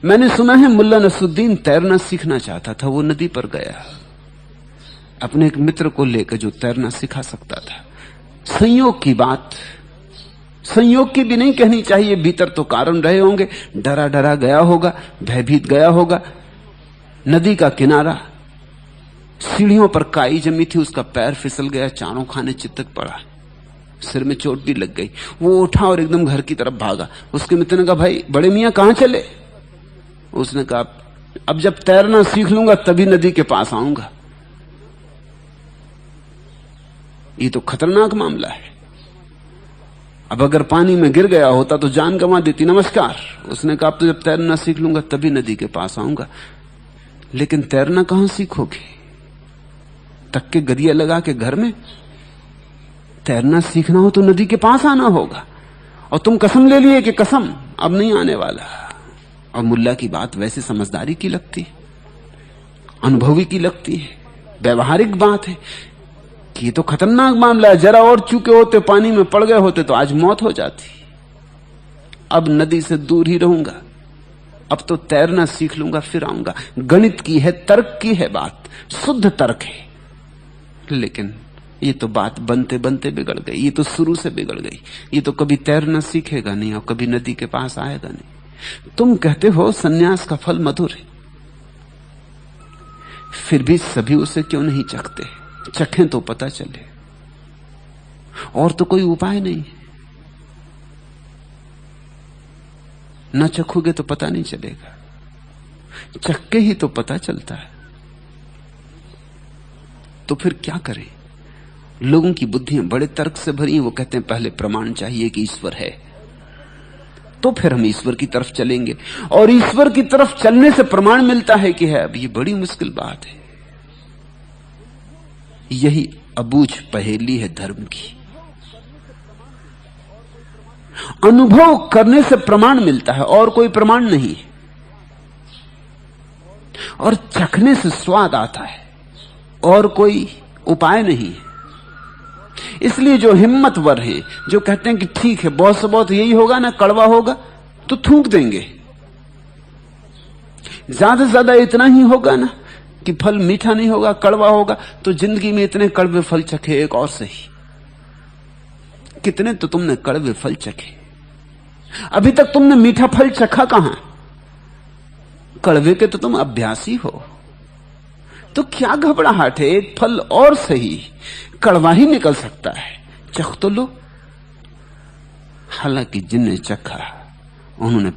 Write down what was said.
मैंने सुना है मुल्ला नसरुद्दीन तैरना सीखना चाहता था। वो नदी पर गया अपने एक मित्र को लेकर जो तैरना सिखा सकता था। संयोग की बात, संयोग की भी नहीं कहनी चाहिए, भीतर तो कारण रहे होंगे। डरा डरा गया होगा, भयभीत गया होगा। नदी का किनारा, सीढ़ियों पर काई जमी थी, उसका पैर फिसल गया, चारों खाने चितक पड़ा, सिर में चोट भी लग गई। वो उठा और एकदम घर की तरफ भागा। उसके मित्र ने कहा, भाई बड़े मियां कहां चले? उसने कहा, अब जब तैरना सीख लूंगा तभी नदी के पास आऊंगा। ये तो खतरनाक मामला है। अब अगर पानी में गिर गया होता तो जान गंवा देती। नमस्कार। उसने कहा, अब तो जब तैरना सीख लूंगा तभी नदी के पास आऊंगा। लेकिन तैरना कहां सीखोगे? तक के गरिया लगा के घर में? तैरना सीखना हो तो नदी के पास आना होगा। और तुम कसम ले लिए कि कसम अब नहीं आने वाला। और मुल्ला की बात वैसे समझदारी की लगती है, अनुभवी की लगती है, व्यवहारिक बात है कि ये तो खतरनाक मामला है। जरा और चूके होते, पानी में पड़ गए होते तो आज मौत हो जाती। अब नदी से दूर ही रहूंगा, अब तो तैरना सीख लूंगा फिर आऊंगा। गणित की है, तर्क की है बात, शुद्ध तर्क है। लेकिन ये तो बात बनते बनते बिगड़ गई। ये तो शुरू से बिगड़ गई। ये तो कभी तैरना सीखेगा नहीं और कभी नदी के पास आएगा नहीं। तुम कहते हो सन्यास का फल मधुर है, फिर भी सभी उसे क्यों नहीं चखते? चखें तो पता चले। और तो कोई उपाय नहीं है। न चखोगे तो पता नहीं चलेगा, चख के ही तो पता चलता है। तो फिर क्या करें? लोगों की बुद्धियां बड़े तर्क से भरी हैं। वो कहते हैं पहले प्रमाण चाहिए कि ईश्वर है, तो फिर हम ईश्वर की तरफ चलेंगे। और ईश्वर की तरफ चलने से प्रमाण मिलता है कि है। अब ये बड़ी मुश्किल बात है। यही अबूझ पहेली है धर्म की। अनुभव करने से प्रमाण मिलता है और कोई प्रमाण नहीं। और चखने से स्वाद आता है और कोई उपाय नहीं है। इसलिए जो हिम्मतवर हैं, जो कहते हैं कि ठीक है बहुत से बहुत यही होगा ना, कड़वा होगा तो थूक देंगे, ज्यादा से ज्यादा इतना ही होगा ना कि फल मीठा नहीं होगा, कड़वा होगा, तो जिंदगी में इतने कड़वे फल चखे, एक और सही। कितने तो तुमने कड़वे फल चखे, अभी तक तुमने मीठा फल चखा कहां? कड़वे के तो तुम अभ्यासी हो। तो क्या घबराहट है? एक फल और सही, कड़वा ही निकल सकता है, चख तो लो। हालांकि जिन्हें चखा उन्होंने